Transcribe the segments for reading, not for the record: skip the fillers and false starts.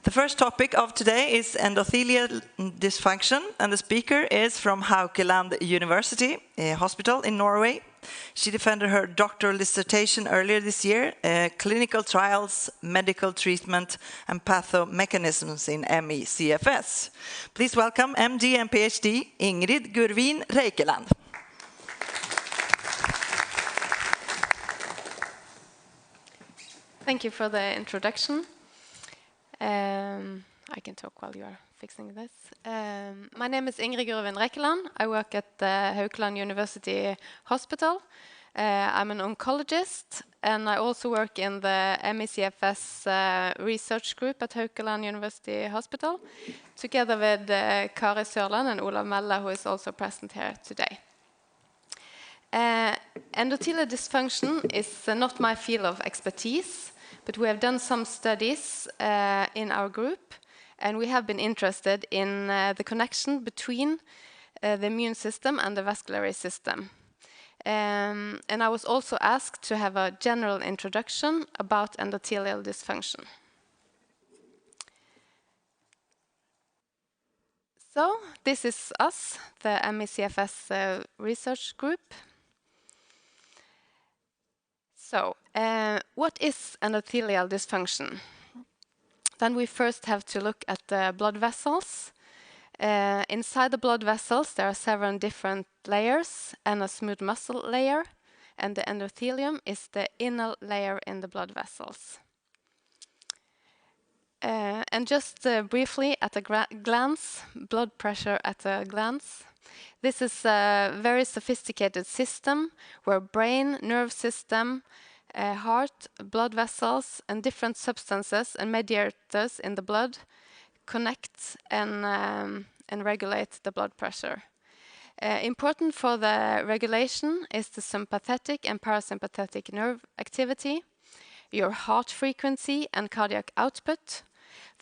The first topic of today is endothelial dysfunction, and the speaker is from Haukeland University Hospital in Norway. She defended her doctoral dissertation earlier this year, clinical trials, medical treatment, and pathomechanisms in ME/CFS. Please welcome MD and PhD Ingrid Gurvin Rekeland. Thank you for the introduction. I can talk while you are fixing this. My name is Ingrid Gurvin Rekeland. I work at the Haukeland University Hospital. I'm an oncologist, and I also work in the ME/CFS research group at Haukeland University Hospital, together with Kari Sørland and Olav Melle, who is also present here today. Endothelial dysfunction is not my field of expertise, but we have done some studies in our group, and we have been interested in the connection between the immune system and the vascular system. And I was also asked to have a general introduction about endothelial dysfunction. So this is us, the ME/CFS research group. So, what is endothelial dysfunction? Then we first have to look at the blood vessels. Inside the blood vessels, there are several different layers and a smooth muscle layer, and the endothelium is the inner layer in the blood vessels. And just briefly at a glance, blood pressure at a glance. This is a very sophisticated system where brain, nerve system, heart, blood vessels, and different substances and mediators in the blood connect and regulate the blood pressure. Important for the regulation is the sympathetic and parasympathetic nerve activity, your heart frequency and cardiac output,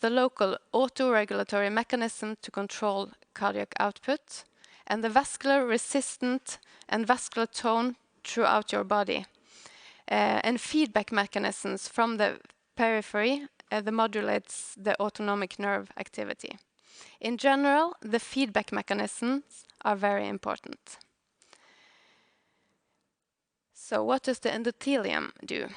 the local autoregulatory mechanism to control cardiac output, and the vascular resistance and vascular tone throughout your body, and feedback mechanisms from the periphery that modulates the autonomic nerve activity. In general, the feedback mechanisms are very important. So what does the endothelium do?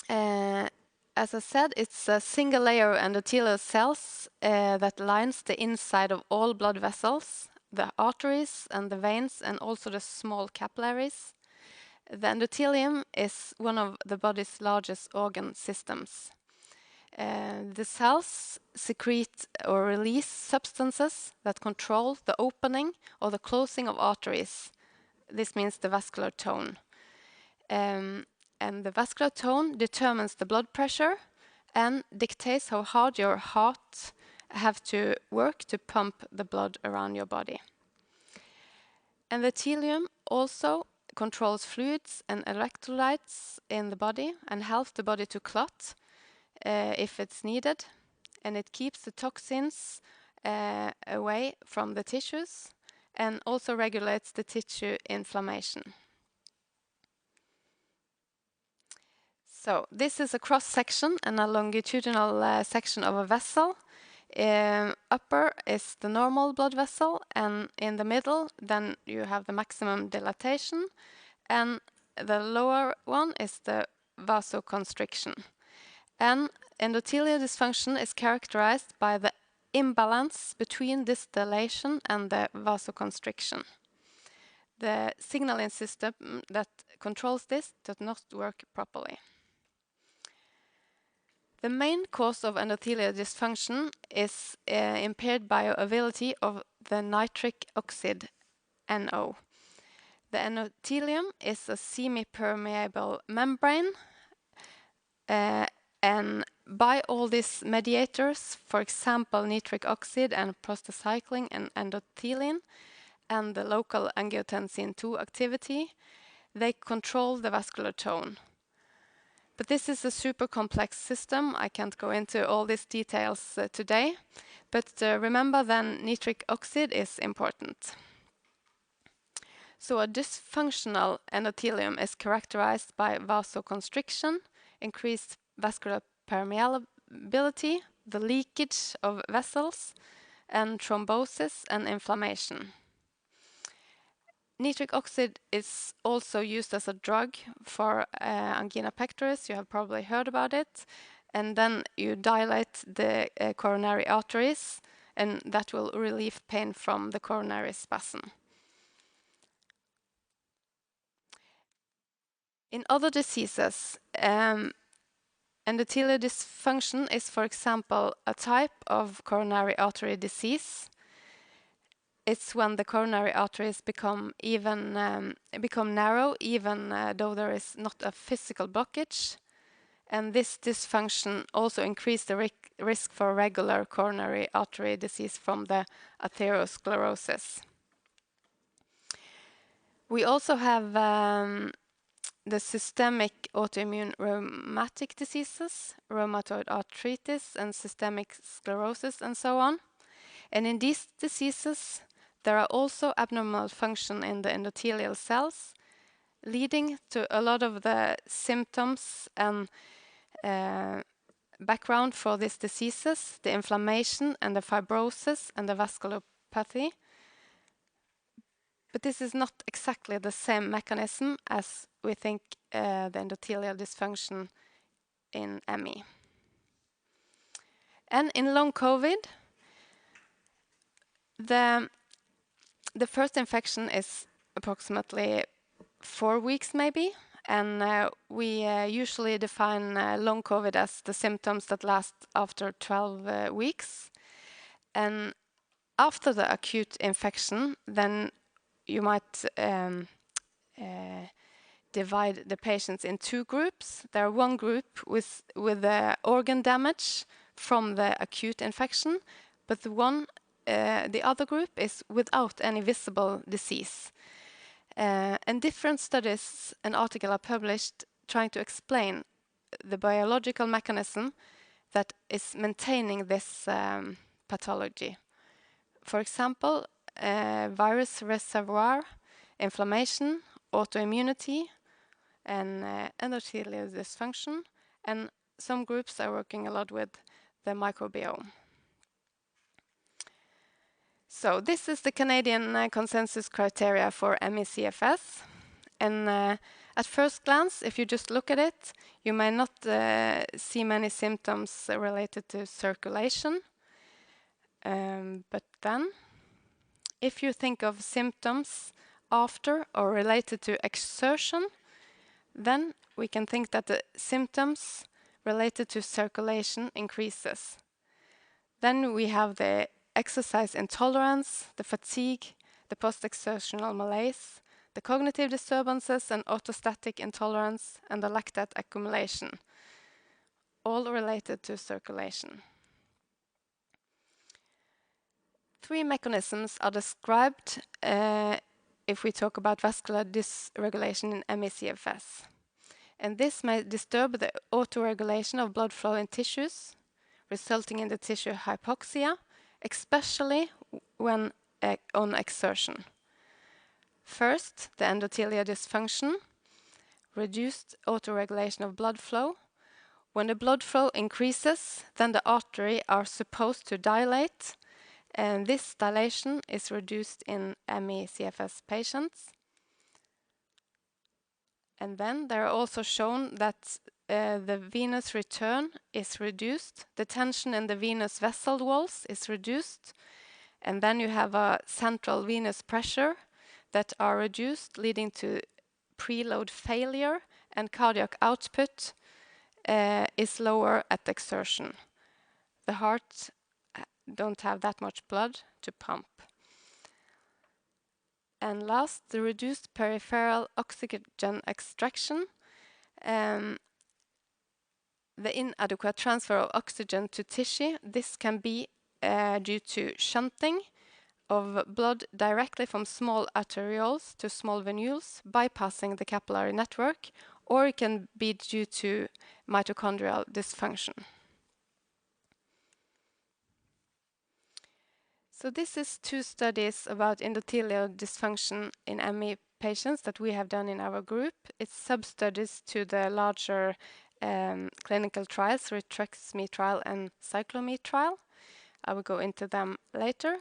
As I said, it's a single layer of endothelial cells that lines the inside of all blood vessels, the arteries and the veins, and also the small capillaries. The endothelium is one of the body's largest organ systems. The cells secrete or release substances that control the opening or the closing of arteries. This means the vascular tone. And the vascular tone determines the blood pressure and dictates how hard your heart have to work to pump the blood around your body. Endothelium also controls fluids and electrolytes in the body and helps the body to clot if it's needed. And it keeps the toxins away from the tissues and also regulates the tissue inflammation. So this is a cross-section and a longitudinal section of a vessel. Upper is the normal blood vessel, and in the middle then you have the maximum dilatation, and the lower one is the vasoconstriction. And endothelial dysfunction is characterized by the imbalance between this dilation and the vasoconstriction. The signaling system that controls this does not work properly. The main cause of endothelial dysfunction is impaired bioavailability of the nitric oxide, NO. The endothelium is a semi-permeable membrane, and by all these mediators, for example, nitric oxide and prostacyclin and endothelin, and the local angiotensin II activity, they control the vascular tone. But this is a super complex system. I can't go into all these details today, but remember then nitric oxide is important. So a dysfunctional endothelium is characterized by vasoconstriction, increased vascular permeability, the leakage of vessels and thrombosis and inflammation. Nitric oxide is also used as a drug for angina pectoris. You have probably heard about it. And then you dilate the coronary arteries, and that will relieve pain from the coronary spasm. In other diseases, endothelial dysfunction is, for example, a type of coronary artery disease. It's when the coronary arteries become narrow, even though there is not a physical blockage. And this dysfunction also increases the risk for regular coronary artery disease from the atherosclerosis. We also have the systemic autoimmune rheumatic diseases, rheumatoid arthritis and systemic sclerosis and so on. And in these diseases, there are also abnormal function in the endothelial cells, leading to a lot of the symptoms and background for these diseases, the inflammation and the fibrosis and the vasculopathy. But this is not exactly the same mechanism as we think the endothelial dysfunction in ME. And in long COVID, the first infection is approximately 4 weeks maybe, and we usually define long COVID as the symptoms that last after 12 weeks. And after the acute infection, then you might divide the patients in 2 groups. There are one group with organ damage from the acute infection, but the other group is without any visible disease. And different studies and articles are published trying to explain the biological mechanism that is maintaining this pathology. For example, virus reservoir, inflammation, autoimmunity, and endothelial dysfunction. And some groups are working a lot with the microbiome. So this is the Canadian consensus criteria for ME/CFS. And at first glance, if you just look at it, you may not see many symptoms related to circulation. But then, if you think of symptoms after or related to exertion, then we can think that the symptoms related to circulation increases. Then we have the exercise intolerance, the fatigue, the post-exertional malaise, the cognitive disturbances and orthostatic intolerance, and the lactate accumulation, all related to circulation. 3 mechanisms are described if we talk about vascular dysregulation in ME/CFS. And this may disturb the autoregulation of blood flow in tissues, resulting in the tissue hypoxia, especially when on exertion. First, the endothelial dysfunction, reduced autoregulation of blood flow. When the blood flow increases, then the arteries are supposed to dilate, and this dilation is reduced in ME/CFS patients. And then there are also shown that the venous return is reduced, the tension in the venous vessel walls is reduced, and then you have a central venous pressure that are reduced, leading to preload failure, and cardiac output is lower at exertion. The heart don't have that much blood to pump. And last, the reduced peripheral oxygen extraction. The inadequate transfer of oxygen to tissue. This can be due to shunting of blood directly from small arterioles to small venules, bypassing the capillary network, or it can be due to mitochondrial dysfunction. So this is 2 studies about endothelial dysfunction in ME patients that we have done in our group. It's sub-studies to the larger clinical trials, Rituximab trial and Cyclomine trial. I will go into them later.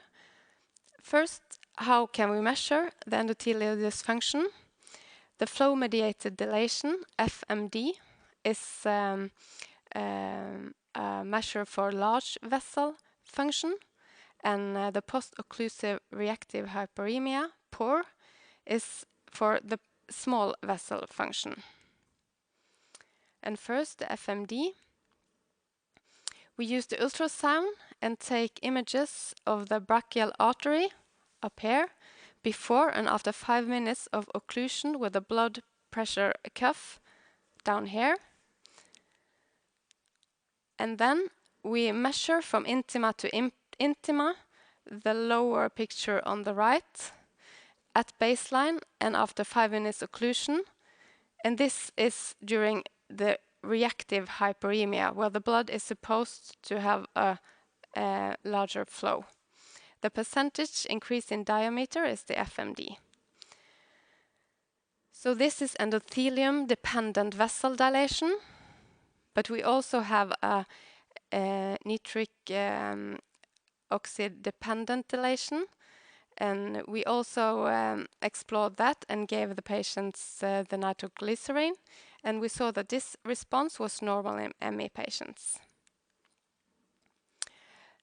First, how can we measure the endothelial dysfunction? The flow-mediated dilation, FMD, is a measure for large vessel function, and the post-occlusive reactive hyperemia, POR, is for the small vessel function. And first, the FMD. We use the ultrasound and take images of the brachial artery up here before and after 5 minutes of occlusion with a blood pressure cuff down here. And then we measure from intima to intima, the lower picture on the right, at baseline and after 5 minutes occlusion. And this is during the reactive hyperemia, where the blood is supposed to have a larger flow. The percentage increase in diameter is the FMD. So this is endothelium-dependent vessel dilation, but we also have a nitric oxide-dependent dilation, and we also explored that and gave the patients the nitroglycerin, and we saw that this response was normal in ME patients.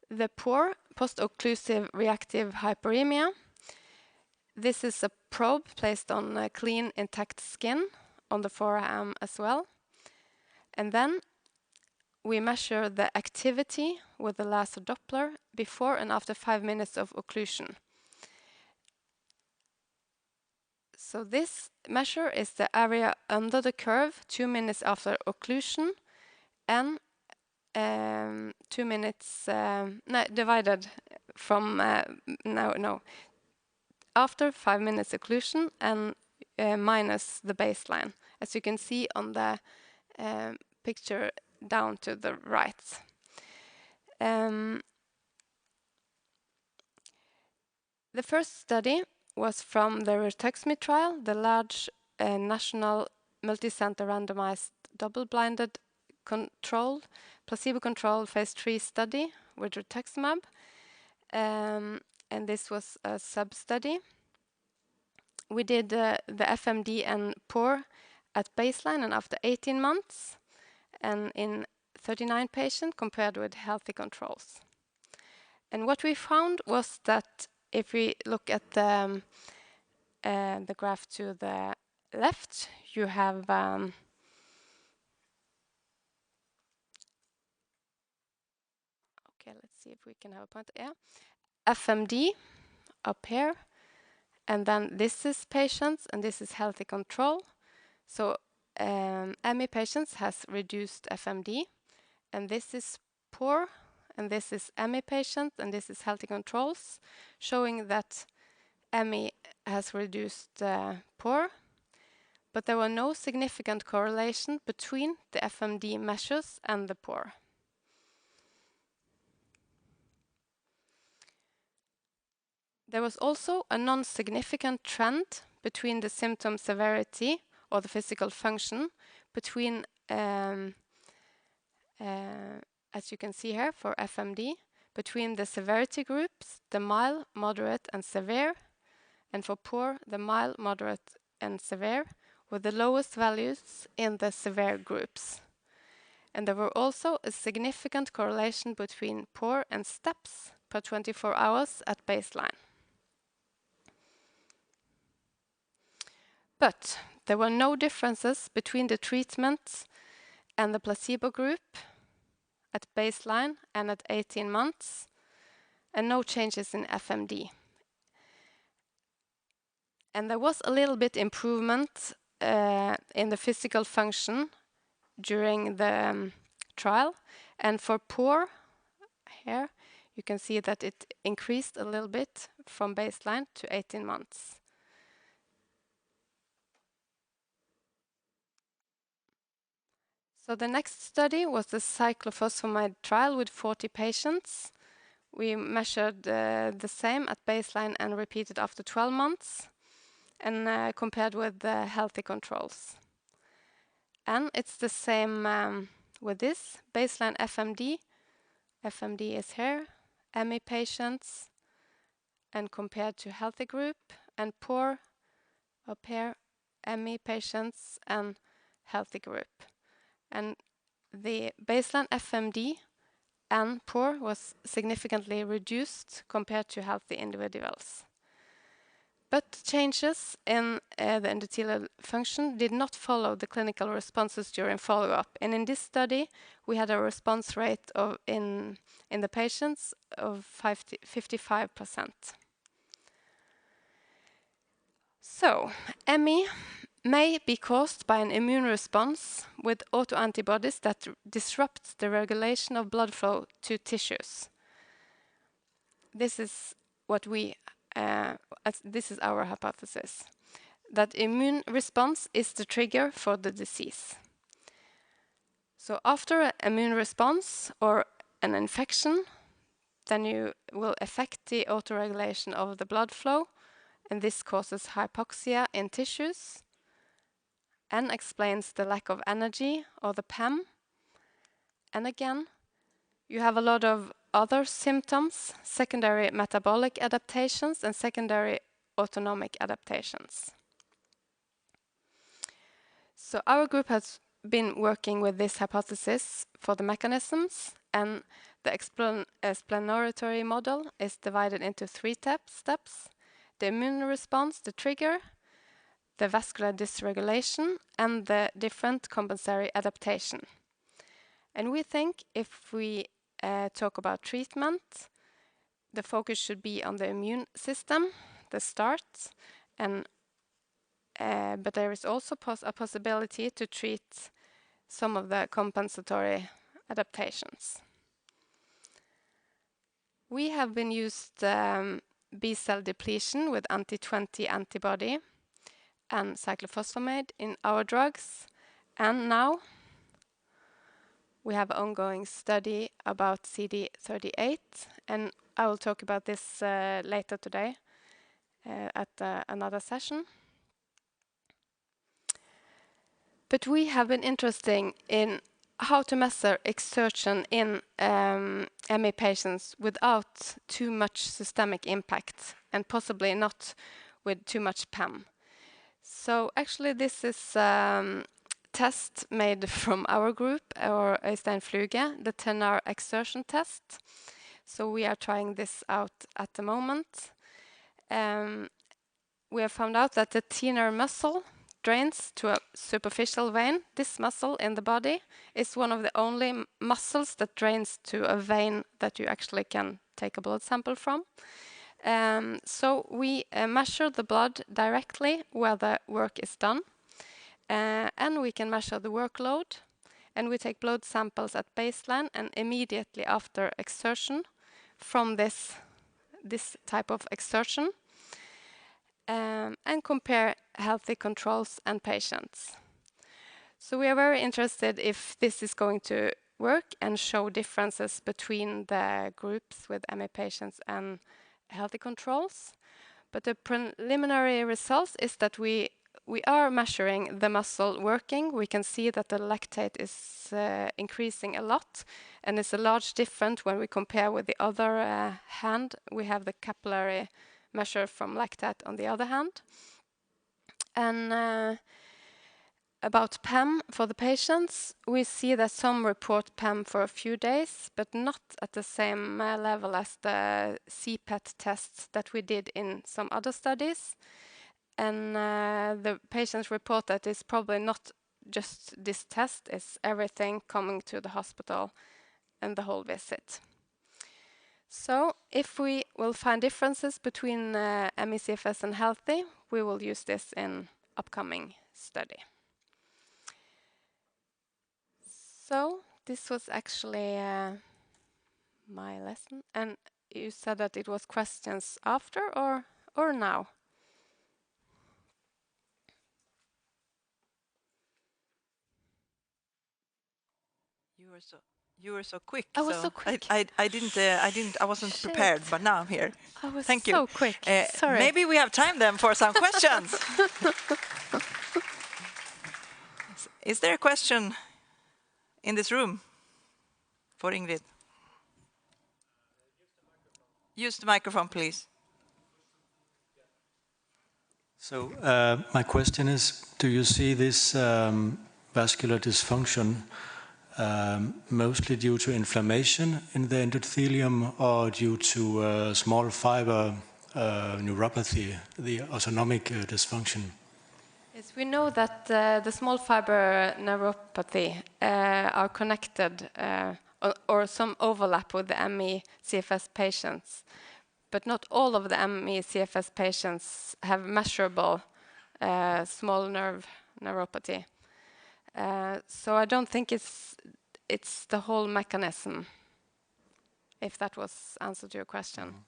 The POR, post-occlusive reactive hyperemia, this is a probe placed on clean, intact skin on the forearm as well. And then we measure the activity with the laser Doppler before and after 5 minutes of occlusion. So this measure is the area under the curve 2 minutes after occlusion and 2 minutes divided from after 5 minutes occlusion and minus the baseline, as you can see on the picture down to the right. The first study was from the Rituximab trial, the large national multicenter randomized double-blinded controlled placebo-controlled phase 3 study with rituximab, and this was a sub-study. We did the FMD and POR at baseline and after 18 months, and in 39 patients compared with healthy controls. And what we found was that if we look at the graph to the left, you have okay, let's see if we can have a point. Yeah, FMD up here, and then this is patients, and this is healthy control. So ME patients has reduced FMD, and this is POR, and this is ME patient, and this is healthy controls, showing that ME has reduced POR, but there were no significant correlation between the FMD measures and the POR. There was also a non-significant trend between the symptom severity or the physical function between, as you can see here for FMD, between the severity groups, the mild, moderate, and severe, and for POR, the mild, moderate, and severe, with the lowest values in the severe groups. And there were also a significant correlation between POR and steps per 24 hours at baseline. But there were no differences between the treatment and the placebo group at baseline and at 18 months, and no changes in FMD. And there was a little bit improvement in the physical function during the trial. And for POR, here, you can see that it increased a little bit from baseline to 18 months. So the next study was the cyclophosphamide trial with 40 patients. We measured the same at baseline and repeated after 12 months and compared with the healthy controls. And it's the same with this baseline FMD. FMD is here, ME patients, and compared to healthy group, and poor up here, ME patients and healthy group. And the baseline FMD and poor was significantly reduced compared to healthy individuals. But changes in the endothelial function did not follow the clinical responses during follow-up. And in this study, we had a response rate of in the patients of 55%. So, ME may be caused by an immune response with autoantibodies that disrupt the regulation of blood flow to tissues. This is what this is our hypothesis, that immune response is the trigger for the disease. So after an immune response or an infection, then you will affect the autoregulation of the blood flow, and this causes hypoxia in tissues and explains the lack of energy or the PEM. And again, you have a lot of other symptoms, secondary metabolic adaptations and secondary autonomic adaptations. So our group has been working with this hypothesis for the mechanisms, and the explanatory model is divided into 3 steps: the immune response, the trigger, the vascular dysregulation, and the different compensatory adaptation. And we think if we talk about treatment, the focus should be on the immune system, the start, and but there is also a possibility to treat some of the compensatory adaptations. We have been used B-cell depletion with anti-20 antibody and cyclophosphamide in our drugs, and now we have an ongoing study about CD38, and I will talk about this later today at another session. But we have been interested in how to measure exertion in ME patients without too much systemic impact, and possibly not with too much PEM. So actually this is test made from our group, or Øystein Fluge, the Thenar exertion test. So we are trying this out at the moment. We have found out that the Thenar muscle drains to a superficial vein. This muscle in the body is one of the only muscles that drains to a vein that you actually can take a blood sample from. So we measure the blood directly where the work is done. And we can measure the workload, and we take blood samples at baseline and immediately after exertion from this type of exertion, and compare healthy controls and patients. So we are very interested if this is going to work and show differences between the groups with ME patients and healthy controls. But the preliminary results is that we are measuring the muscle working. We can see that the lactate is increasing a lot, and it's a large difference when we compare with the other hand. We have the capillary measure from lactate on the other hand. And about PEM for the patients, we see that some report PEM for a few days, but not at the same level as the CPET tests that we did in some other studies. And the patients report that it's probably not just this test, it's everything coming to the hospital and the whole visit. So if we will find differences between ME/CFS and healthy, we will use this in upcoming study. So this was actually my lesson. And you said that it was questions after or now? You were so quick. I was so quick. I wasn't prepared, but now I'm here. I was Thank so you. quick. Sorry. Maybe we have time then for some questions. Is there a question in this room for Ingrid? Use the microphone, please. So my question is, do you see this vascular dysfunction mostly due to inflammation in the endothelium or due to small fiber neuropathy, the autonomic dysfunction? Yes, we know that the small fiber neuropathy are connected or some overlap with the ME-CFS patients, but not all of the ME-CFS patients have measurable small nerve neuropathy. So I don't think it's the whole mechanism, if that was answer to your question.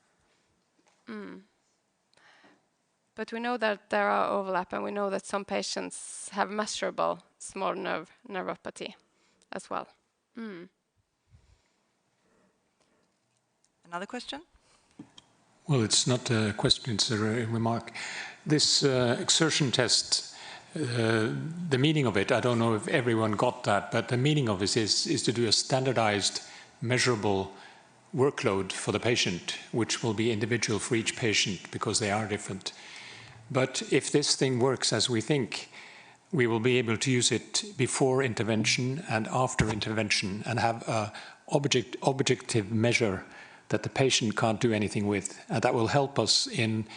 But we know that there are overlap, and we know that some patients have measurable small nerve neuropathy as well. Another question? Well, it's not a question, it's a remark. This exertion test, the meaning of it, I don't know if everyone got that, but the meaning of it is to do a standardized, measurable workload for the patient, which will be individual for each patient because they are different. But if this thing works as we think, we will be able to use it before intervention and after intervention and have an objective measure that the patient can't do anything with. And that will help us in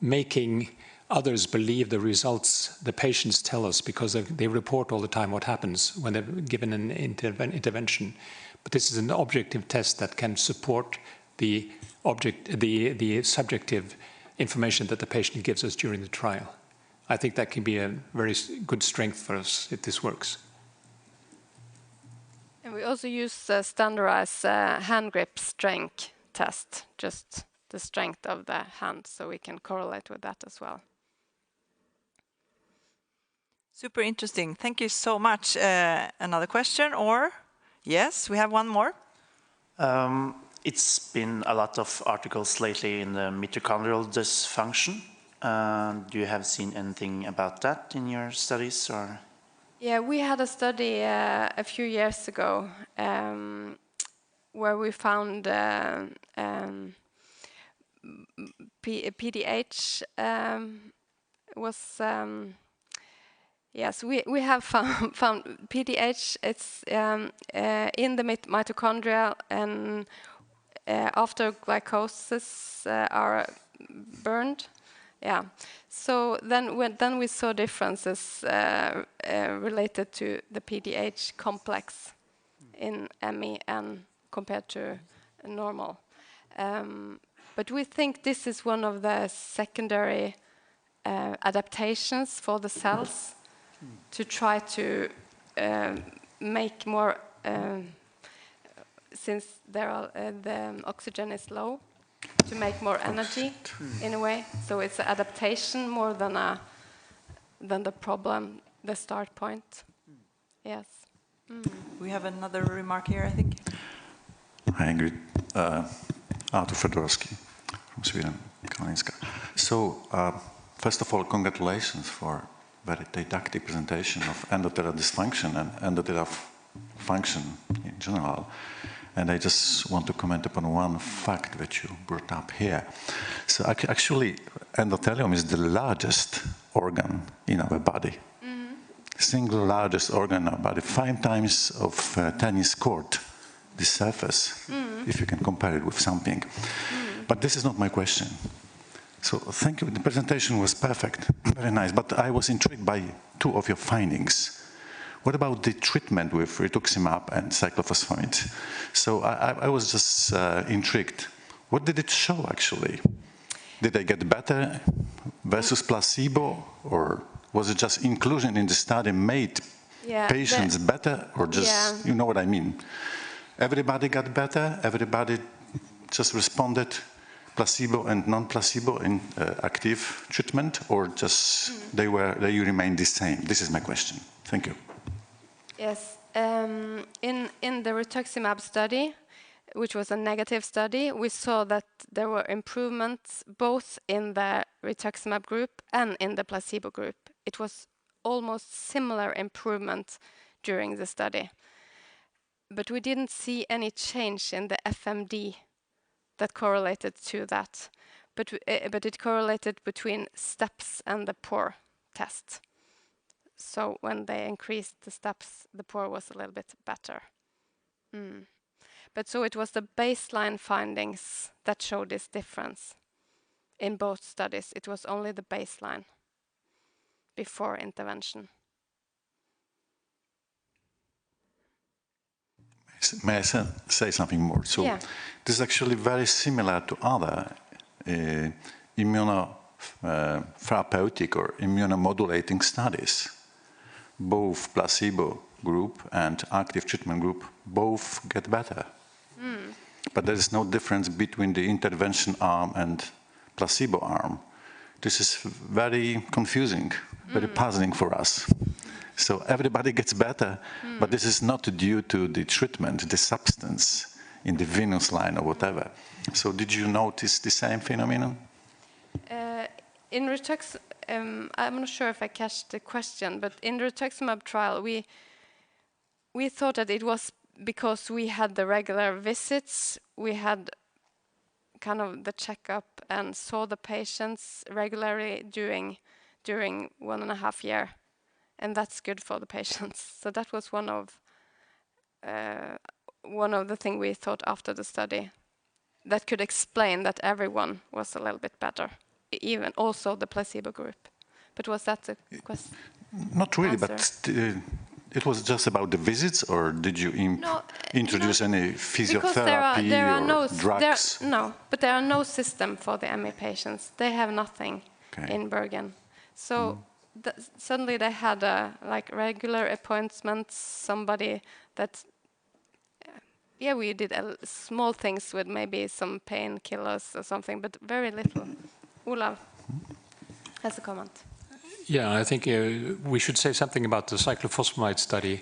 making others believe the results the patients tell us, because they report all the time what happens when they're given an intervention. But this is an objective test that can support the subjective information that the patient gives us during the trial. I think that can be a very good strength for us if this works. And we also use standardized hand grip strength test, just the strength of the hand, so we can correlate with that as well. Super interesting. Thank you so much. Another question, or? Yes, we have one more. It's been a lot of articles lately in the mitochondrial dysfunction. Do you have seen anything about that in your studies, or? Yeah, we had a study a few years ago where we found PDH was yes, we have found PDH. It's in the mitochondria, and after glycosis are burned. Yeah, so then we saw differences related to the PDH complex in ME and compared to normal. But we think this is one of the secondary adaptations for the cells to try to make more, since the oxygen is low, to make more energy in a way. So it's an adaptation more than the problem, the start point. Yes. We have another remark here, I think. Hi, Ingrid. Artur Fedorowski from Sweden, Karolinska. So, first of all, congratulations for very didactic presentation of endothelial dysfunction and endothelial function in general. And I just want to comment upon one fact that you brought up here. So actually, endothelium is the largest organ in our body. Single largest organ in our body, 5 times of tennis court, the surface, if you can compare it with something. But this is not my question. So thank you. The presentation was perfect, very nice. But I was intrigued by 2 of your findings. What about the treatment with rituximab and cyclophosphamide? So I was just intrigued. What did it show, actually? Did they get better versus placebo? Or was it just inclusion in the study made patients better? Or just, you know what I mean? Everybody got better? Everybody just responded placebo and non-placebo in active treatment? Or just they remained the same? This is my question. Thank you. Yes, in the rituximab study, which was a negative study, we saw that there were improvements both in the rituximab group and in the placebo group. It was almost similar improvement during the study. But we didn't see any change in the FMD that correlated to that. But it correlated between steps and the POR test. So when they increased the steps, the POR was a little bit better. But so it was the baseline findings that showed this difference in both studies. It was only the baseline before intervention. May I say something more? So this is actually very similar to other immunotherapeutic or immunomodulating studies. Both placebo group and active treatment group both get better. But there is no difference between the intervention arm and placebo arm. This is very confusing, very puzzling for us. So everybody gets better, but this is not due to the treatment, the substance in the venous line or whatever. So did you notice the same phenomenon? In I'm not sure if I catch the question, but in the rituximab trial, we thought that it was because we had the regular visits, we had kind of the checkup and saw the patients regularly during 1.5 years. And that's good for the patients. So that was one of the things we thought after the study that could explain that everyone was a little bit better, even also the placebo group. But was that the question? Not really, but it was just about the visits, or did you introduce any physiotherapy or drugs? No, but there are no system for the ME patients. They have nothing in Bergen. So suddenly they had like regular appointments, somebody that, we did small things with maybe some painkillers or something, but very little. Olav has a comment. Yeah, I think we should say something about the cyclophosphamide study,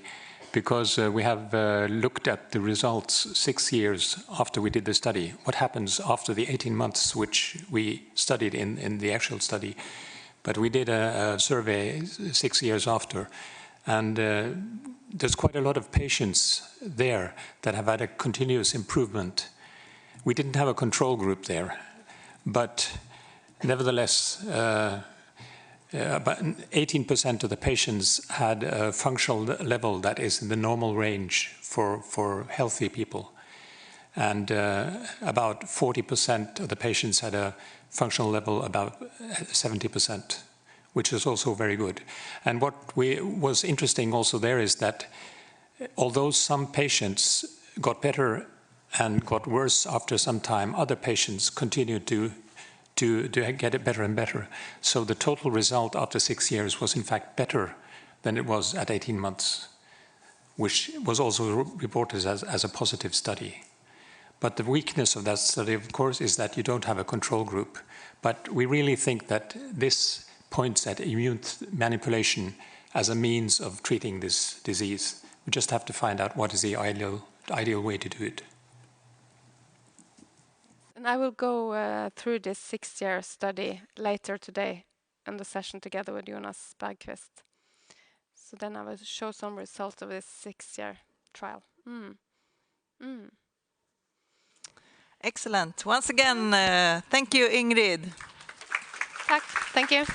because we have looked at the results 6 years after we did the study. What happens after the 18 months, which we studied in the actual study. But we did a survey 6 years after, and there's quite a lot of patients there that have had a continuous improvement. We didn't have a control group there, but nevertheless, about 18% of the patients had a functional level that is in the normal range for healthy people. And about 40% of the patients had a functional level about 70%, which is also very good. And what was interesting also there is that although some patients got better and got worse after some time, other patients continued to get it better and better. So the total result after 6 years was in fact better than it was at 18 months, which was also reported as a positive study. But the weakness of that study, of course, is that you don't have a control group. But we really think that this points at immune manipulation as a means of treating this disease. We just have to find out what is the ideal way to do it. And I will go through this 6-year study later today in the session together with Jonas Bergqvist. So then I will show some results of this 6-year trial. Excellent. Once again, thank you, Ingrid. Tack. Thank you.